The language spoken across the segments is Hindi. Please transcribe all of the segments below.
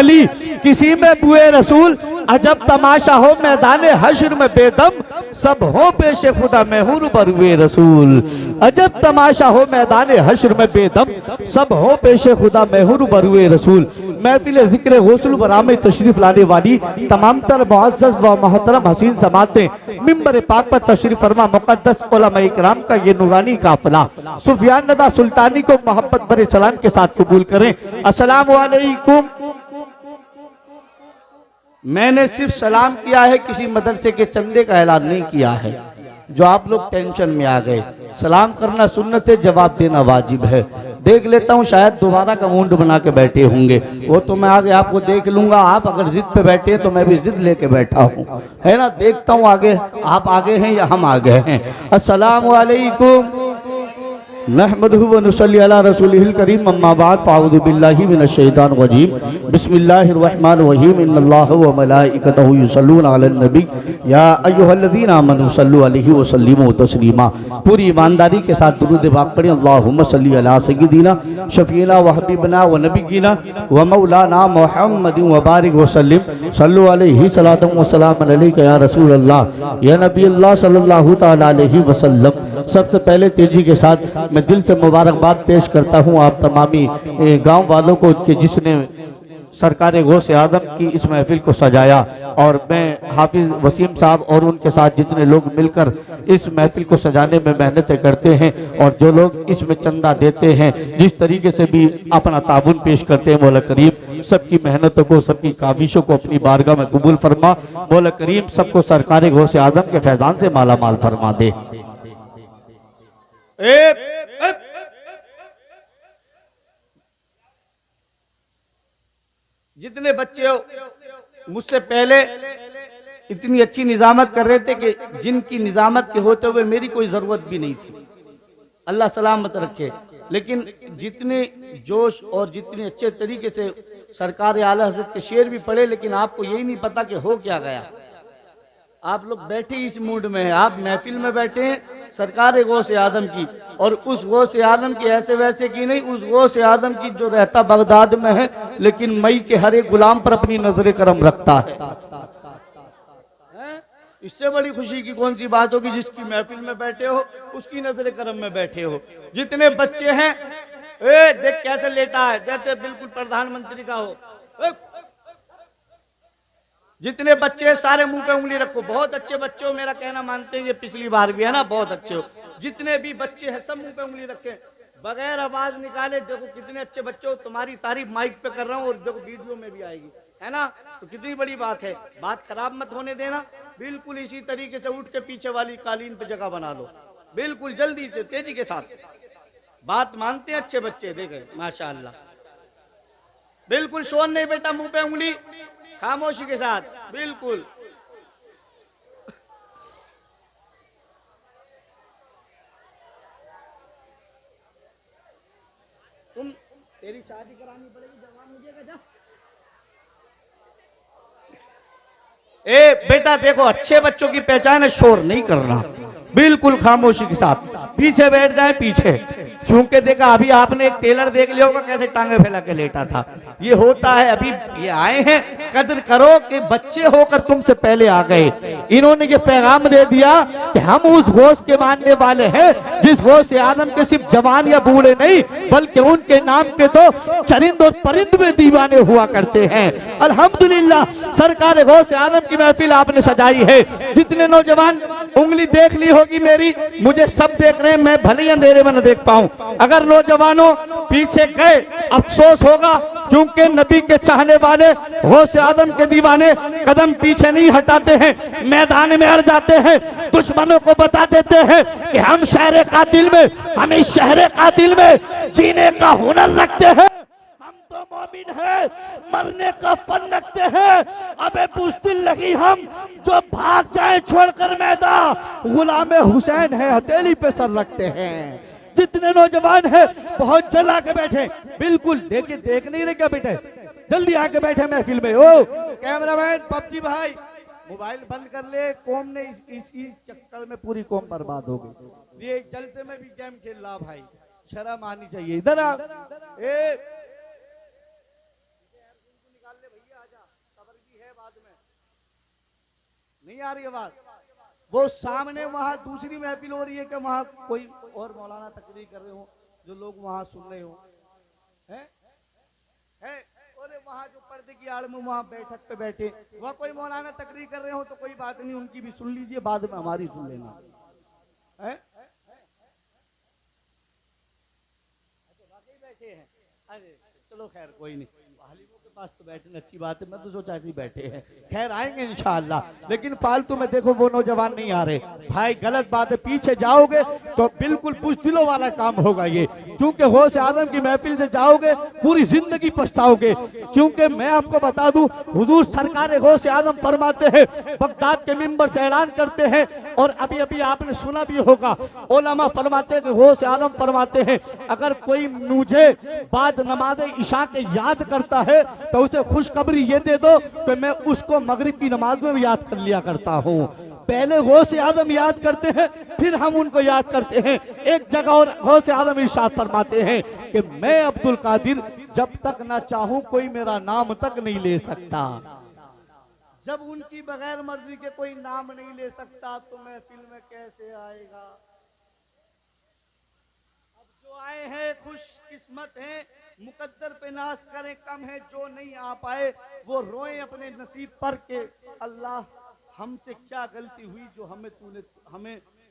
अली, किसी में बुए रसूल, अजब तमाशा हो मैदान हश्र में बेदम, सब हो पेश खुदा मैं हूं बरुए रसूल। अजब तमाशा हो मैदान हश्र में बेदम, सब हो पेश खुदा मैं हूं बरुए रसूल। महफिल जिक्र गौसुल बराम तशरीफ लाने वाली तमाम तर मुअज़्ज़ज़ व मोहतरम हसीन समातें मिंबर पाक पर तशरीफ फरमा मुक़द्दस उलमा इकराम का ये नूरानी काफिला सुफियान नदा सुल्तानी को मोहब्बत भरे सलाम के साथ कबूल करें। अस्सलामु अलैकुम। मैंने सिर्फ सलाम किया है, किसी मदरसे के चंदे का ऐलान नहीं किया है। जो आप लोग टेंशन में आ गए, सलाम करना सुन्नत है, जवाब देना वाजिब है। देख लेता हूँ, शायद दोबारा का मूड बना के बैठे होंगे, वो तो मैं आगे आपको देख लूंगा। आप अगर जिद पे बैठे हैं तो मैं भी जिद लेके बैठा हूँ, है ना। देखता हूँ आगे आप आगे हैं या हम आगे हैं। अस्सलामु अलैकुम नहमदुहु व नुसल्ली अला रसूलिहिल करीम, अम्मा बाद फ़अऊज़ु बिल्लाहि मिनश शैतानिर रजीम, बिस्मिल्लाहिर रहमानिर रहीम, इन्नल्लाह व मलाइकतहु युसल्लूना अलन नबी या अय्युहल्लज़ीना आमनू सल्लु अलैहि व सल्लिमू तस्लीमा। पूरी ईमानदारी के साथ दुरूद पाक पढ़ें। अल्लाहुम्मा सल्ली अला सय्यिदिना शफ़ीना व हबीबना व नबिय्यिना व मौलाना मुहम्मदिन व बारिक व सल्लिम सल्लु अलैहि सलातन व सलामन अलैका या रसूल अल्लाह या नबी अल्लाह सल्लल्लाहु तआला अलैहि वसल्लम। सबसे पहले तेजी के साथ मैं दिल से मुबारकबाद पेश करता हूँ आप तमामी गांव वालों को कि जिसने सरकार गौसे आदम की इस महफिल को सजाया, और मैं हाफिज वसीम साहब और उनके साथ जितने लोग मिलकर इस महफिल को सजाने में मेहनतें करते हैं और जो लोग इसमें चंदा देते हैं, जिस तरीके से भी अपना ताबुन पेश करते हैं, मौला करीम सबकी मेहनतों को, सबकी काविशों को अपनी बारगाह में कबूल फरमा। मौला करीम सबको सरकार गौसे आदम के फैजान से माला माल फरमा दे। जितने बच्चे मुझसे पहले इतनी अच्छी निजामत कर रहे थे कि जिनकी निजामत के होते हुए मेरी कोई जरूरत भी नहीं थी, अल्लाह सलामत रखे, लेकिन जितने जोश और जितने अच्छे तरीके से सरकार आला हज़रत के शेर भी पढ़े, लेकिन आपको यही नहीं पता कि हो क्या गया। आप लोग बैठे इस मूड में हैं, आप महफिल में बैठे हैं सरकार गौसे आदम की, और उस गौसे आदम की ऐसे वैसे की नहीं, उस गौसे आदम की जो रहता बगदाद में है, लेकिन मई के हर एक गुलाम पर अपनी नजर करम रखता है। इससे बड़ी खुशी की कौन सी बात होगी, जिसकी महफिल में बैठे हो उसकी नजर करम में बैठे हो। जितने बच्चे हैं, देख कैसे लेटा है, जैसे बिल्कुल प्रधानमंत्री का हो। जितने बच्चे सारे मुंह पे उंगली रखो, बहुत अच्छे बच्चे हो, मेरा कहना मानते हैं, ये पिछली बार भी है ना, बहुत अच्छे हो। जितने भी बच्चे हैं सब मुंह पे उंगली रखें, बगैर आवाज निकाले। देखो कितने अच्छे बच्चे हो, तुम्हारी तारीफ माइक पे कर रहा हूँ और देखो वीडियो में भी आएगी, है ना, तो कितनी बड़ी बात है। बात खराब मत होने देना, बिल्कुल इसी तरीके से उठ के पीछे वाली कालीन पे जगह बना लो, बिल्कुल जल्दी से तेजी के साथ। बात मानते हैं अच्छे बच्चे, देखे माशाअल्लाह, बिल्कुल शोर नहीं बेटा, मुंह पे उंगली खामोशी के साथ, बिल्कुल। तेरी शादी करानी पड़ेगी, जवाब मुझे जा। बेटा देखो, अच्छे बच्चों की पहचान है शोर नहीं करना, बिल्कुल खामोशी के साथ पीछे बैठ जाए पीछे। क्योंकि देखा अभी आपने एक टेलर देख लिया होगा कैसे टांगे फैला के लेटा था, ये होता है। अभी ये आए हैं, कदर करो कि बच्चे होकर तुमसे पहले आ गए। इन्होंने ये पैगाम दे दिया कि हम उस गौस के मानने वाले हैं जिस गौस आदम के सिर्फ जवान या बूढ़े नहीं, बल्कि उनके नाम के तो चरिंद और परिंद में दीवाने हुआ करते हैं। अल्हम्दुलिल्लाह सरकार गौस आदम की महफिल आपने सजाई है। जितने नौजवान उंगली देख ली होगी मेरी, मुझे सब देख रहे हैं, मैं भले ही अंधेरे में न देख पाऊं। अगर नौजवानों पीछे गए अफसोस होगा, क्योंकि नबी के चाहने वाले गौसे आदम के दीवाने कदम पीछे नहीं हटाते हैं, मैदान में अड़ जाते हैं, दुश्मनों को बता देते हैं कि हम शहर कातिल में, हम इस शहर कातिल में जीने का हुनर रखते हैं, हम तो मोमिन है, मरने का फन रखते हैं। अबे बुज़दिल लगी हम जो भाग जाए छोड़कर मैदान, गुलाम हुसैन है हथेली पे सर रखते हैं। जितने नौजवान हैं बहुत जल्द आके बैठे, बिल्कुल देखे देख नहीं रहे क्या बेटे, जल्दी आके बैठे महफिल में। ओ कैमरामैन पबजी भाई मोबाइल बंद कर ले, कौम ने इस चक्कर में पूरी कौम बर्बाद हो गई। ये जलसे में भी गेम खेल रहा भाई, शर्म आनी चाहिए। इधर आ, सबर भी है बाद में, नहीं आ रही आवाज? वो सामने वहां दूसरी महफिल हो रही है कि वहां कोई और मौलाना तकरीर कर रहे हो, जो लोग वहां सुन रहे हो है? और वहां जो पर्दे की आड़ में वहां बैठक पे बैठे वहां कोई मौलाना तकरीर कर रहे हो तो कोई बात नहीं, उनकी भी सुन लीजिए, बाद में हमारी सुन लेना है। बैठे हैं, अरे चलो खैर कोई नहीं, वालिमों के पास तो बैठने अच्छी बात है, मैं तो सोचा कि बैठे हैं, खैर आएंगे इंशाअल्लाह, लेकिन फालतू में देखो वो नौजवान नहीं आ रहे भाई, गलत बात है, पीछे जाओगे तो बिल्कुल बुज़दिलों वाला काम होगा ये, क्योंकि गौसे आदम की महफिल से जाओगे पूरी जिंदगी पछताओगे, क्योंकि मैं आपको बता दूं हुजूर सरकार गौसे आदम फरमाते हैं, बगदाद के मिंबर से ऐलान करते हैं, और अभी अभी आपने सुना भी होगा, उलमा फरमाते हैं कि गौसे आदम फरमाते हैं अगर कोई मुझे बाद नमाज इशा के याद करता है तो उसे खुशखबरी ये दे दो कि मैं उसको मगरिब की नमाज में भी याद कर लिया करता हूँ। पहले गौसे आदम याद करते हैं, फिर हम उनको याद करते हैं। एक जगह और गौसे आदम इरशाद फरमाते हैं कि मैं अब्दुल कादिर जब तक ना चाहूं कोई मेरा नाम तक नहीं ले सकता। जब उनकी बगैर मर्जी के कोई नाम नहीं ले सकता तो महफिल में कैसे आएगा? अब जो आए हैं खुश किस्मत हैं, मुकद्दर पे नाज करें कम है, जो नहीं आ पाए वो रोए अपने नसीब पर के अल्लाह हमसे क्या गलती हुई जो हमें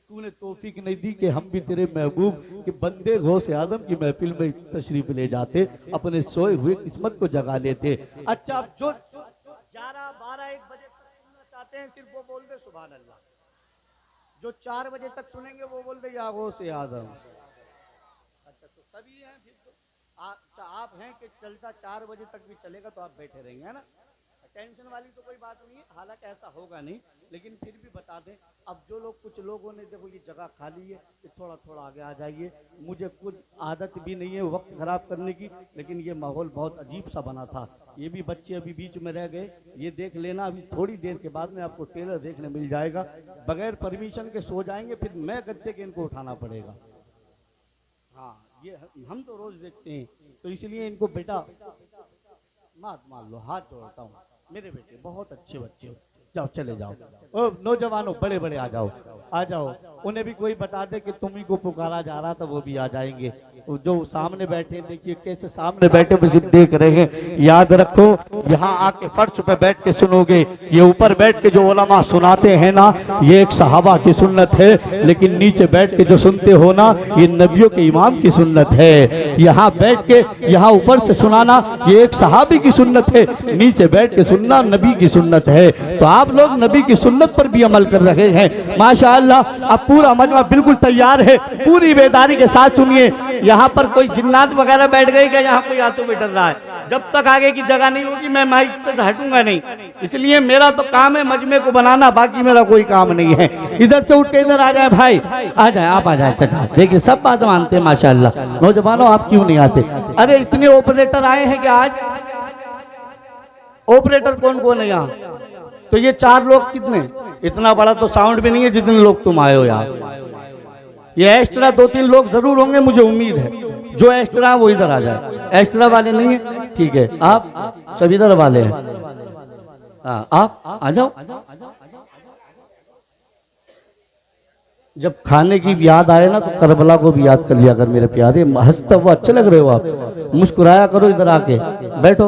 तूने तौफीक नहीं दी कि हम भी तेरे महबूब के बंदे गौसे आदम की महफिल में तशरीफ ले जाते, अपने सोए हुए किस्मत को जगा लेते। अच्छा अब जो 11, 12, 1 बजे तक सुनना चाहते हैं सिर्फ वो बोल दे सुभान अल्लाह, जो 4 बजे तक सुनेंगे वो बोल दे या गौसे आदम। अच्छा तो सभी हैं फिर तो आप हैं कि चलता 4 बजे तक भी चलेगा तो आप बैठे रहेंगे, है ना? टेंशन वाली तो कोई बात नहीं है, हालांकि ऐसा होगा नहीं, लेकिन फिर भी बता दें। अब जो लोग कुछ लोगों ने देखो ये जगह खाली है, ये थोड़ा थोड़ा आगे आ जाइए, मुझे कुछ आदत भी नहीं है वक्त ख़राब करने की, लेकिन ये माहौल बहुत अजीब सा बना था, ये भी बच्चे अभी बीच में रह गए, ये देख लेना, अभी थोड़ी देर के बाद में आपको टेलर देखने मिल जाएगा, बगैर परमिशन के सो जाएंगे, फिर मैं गद्दे के इनको उठाना पड़ेगा। हाँ ये हम तो रोज़ देखते हैं, तो इसलिए इनको बेटा मात मान लो, हाथ जोड़ता हूँ, मेरे बेटे बहुत अच्छे बच्चे हो, जाओ चले जाओ। ओ नौजवानों बड़े बड़े आ जाओ, आ जाओ, उन्हें भी कोई बता दे कि तुम्ही को पुकारा जा रहा था, वो भी आ जाएंगे। जो सामने बैठे देखिए कैसे सामने बैठे बस देख रहे हैं, याद रखो यहाँ आके फर्श पे बैठ के सुनोगे, ये ऊपर बैठ के जो उलमा सुनाते हैं ना ये एक सहाबा की सुन्नत है, लेकिन नीचे बैठ के जो सुनते हो ना ये नबियों के इमाम की सुन्नत है। यहाँ बैठ के यहाँ ऊपर से सुनाना ये एक सहाबी की सुन्नत है, नीचे बैठ के सुनना नबी की सुन्नत है। तो आप लोग नबी की सुन्नत पर भी अमल कर रहे हैं माशाअल्लाह। अब पूरा मजमा बिल्कुल तैयार है, पूरी बेदारी के साथ सुनिए। यहाँ पर कोई जिन्नात वगैरह बैठ गई क्या? यहाँ कोई हाथों में डर रहा है, जब तक आगे की जगह नहीं होगी मैं माइक पे हटूंगा नहीं, इसलिए मेरा तो काम है मजमे को बनाना, बाकी मेरा कोई काम नहीं है। इधर से उठ के इधर आ जाए भाई, आ जाए, आप आ जाए चाचा, देखिए सब बात मानते हैं माशाअल्लाह। नौजवानों आप क्यों नहीं आते? अरे इतने ऑपरेटर आए हैं कि आज ऑपरेटर कौन कौन है यहाँ? तो ये 4 लोग कितने, इतना बड़ा तो साउंड भी नहीं है जितने लोग तुम आए हो यहाँ। ये एक्स्ट्रा 2-3 लोग जरूर होंगे, मुझे उम्मीद है। जो एक्स्ट्रा है वो इधर आ जाए, एक्स्ट्रा वाले नहीं है ठीक है, आप सब इधर वाले हैं, आप आ जाओ। जब खाने की याद आए ना तो करबला को भी याद कर लिया कर मेरे प्यारे, हंसता हुआ अच्छे लग रहे हो आप, मुस्कुराया करो, इधर आके बैठो,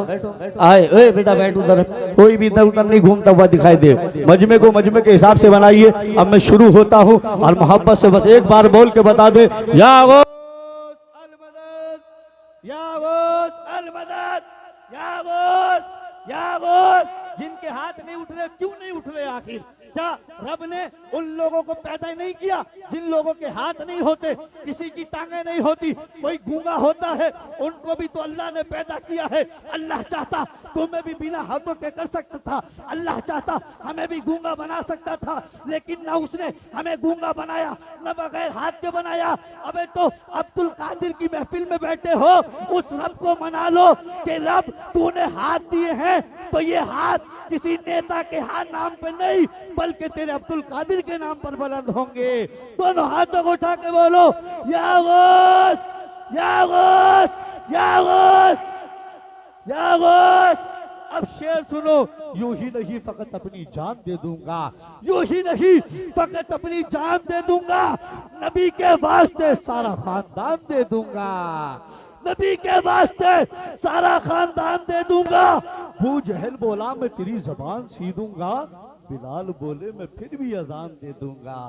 आए ओए बेटा बैठ उधर, कोई भी इधर उधर नहीं घूमता हुआ दिखाई दे, मजमे को मजमे के हिसाब से बनाइए। अब मैं शुरू होता हूँ और मोहब्बत से बस एक बार बोल के बता दे, या गौस अल मदद, या गौस अल मदद, या गौस, या गौस। जिनके हाथ नहीं उठ रहे क्यों नहीं उठ रहे? आखिर क्या रब ने उन लोगों को पैदा नहीं किया जिन लोगों के हाथ नहीं होते, किसी की टांगें नहीं होती, कोई गूंगा होता है, उनको भी तो अल्लाह ने पैदा किया है। अल्लाह चाहता तुम्हें भी बिना हाथों के कर सकता था, अल्लाह चाहता हमें भी गूंगा बना सकता था, लेकिन ना उसने हमें गूंगा बनाया न बगैर हाथ के बनाया। अबे तो अब्दुल कादिर की महफिल में बैठे हो, उस रब को मना लो कि रब तूने हाथ दिए हैं तो ये हाथ किसी नेता के हाथ नाम पे नहीं बल्कि तेरे अब्दुल कादिर के नाम पर बुलंद होंगे। दोनों हाथों को उठा के बोलो, या गौस, या गौस, या गौस, या गौस अब शेर सुनो, यूं ही नहीं फकत अपनी जान दे दूंगा, यूं ही नहीं फकत अपनी जान दे दूंगा, नबी के वास्ते सारा खानदान दे दूंगा, नबी के वास्ते सारा खानदान दे दूंगा। अबू जहल बोला मैं तेरी जबान सी दूंगा, बिलाल बोले मैं फिर भी अजान दे दूंगा।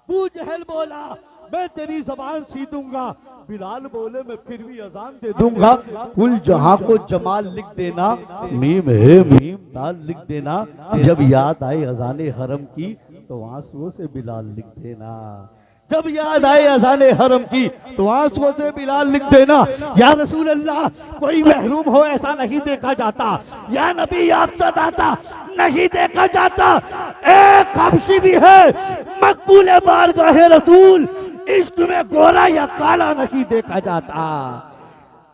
अबू जहल बोला मैं तेरी जबान सी दूंगा, बिलाल बोले मैं फिर भी अजान दे दूंगा। कुल जहां को जमाल लिख देना, मीम है मीम ताल लिख देना, जब याद आए अजान हरम की तो आंसुओं से बिलाल लिख देना, जब याद आए अजान हरम की तो आंसुओं से बिलाल लिख देना। या रसूल अल्लाह, कोई महरूम हो ऐसा नहीं देखा जाता, या नबी आप सदाता नहीं देखा जाता। एक हबशी भी है मकबूल बारगाह रसूल, इश्क में गोरा या काला नहीं देखा जाता।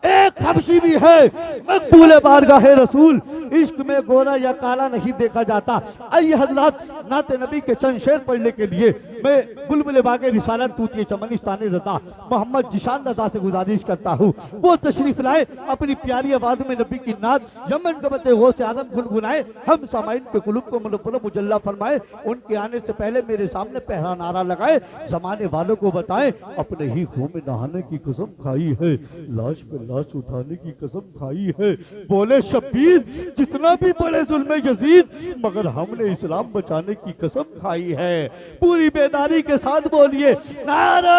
एक हबशी भी है मकबूल बारगाह रसूल, इश्क में गोरा या काला नहीं देखा जाता। आइए हजरात, नाते नबी के चंद शेर पढ़ने के लिए मैं बुलबुल बागे रिसालत तूतिए चमनिस्तान रजा मोहम्मद जिशान रजा से गुजारिश करता हूँ, वो तशरीफ लाए, अपनी प्यारी आवाज में नबी की नात यमन गबते गो से आदम गुनगुनाए, हम सामाइन के कुलूब को मुनव्वर मुजल्ला फरमाए। उनके आने से पहले मेरे सामने पहला नारा लगाए, जमाने वालों को बताएं अपने ही खून में नहाने की कसम खाई है, लाश पे लाश उठाने की कसम खाई है। बोले शब्बीर जितना भी बड़े जुल्म यजीद, मगर हमने इस्लाम बचाने की कसम खाई है। पूरी बेदारी के साथ बोलिए नारा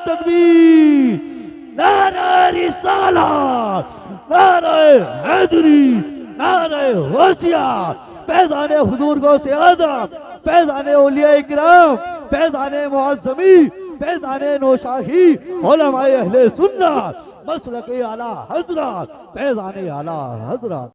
तकबीर, नारा रिसालत, नारा हैदरी, नारा होशियार, फैज़ाने हुजूर गौ से आदम, फैज़ाने औलिया इकराम, फैज़ाने मुअज़्ज़मी, फैज़ाने नौशाही, उलमाए अहले सुन्नत, मसलके आला हजरत, फैज़ाने आला हजरत।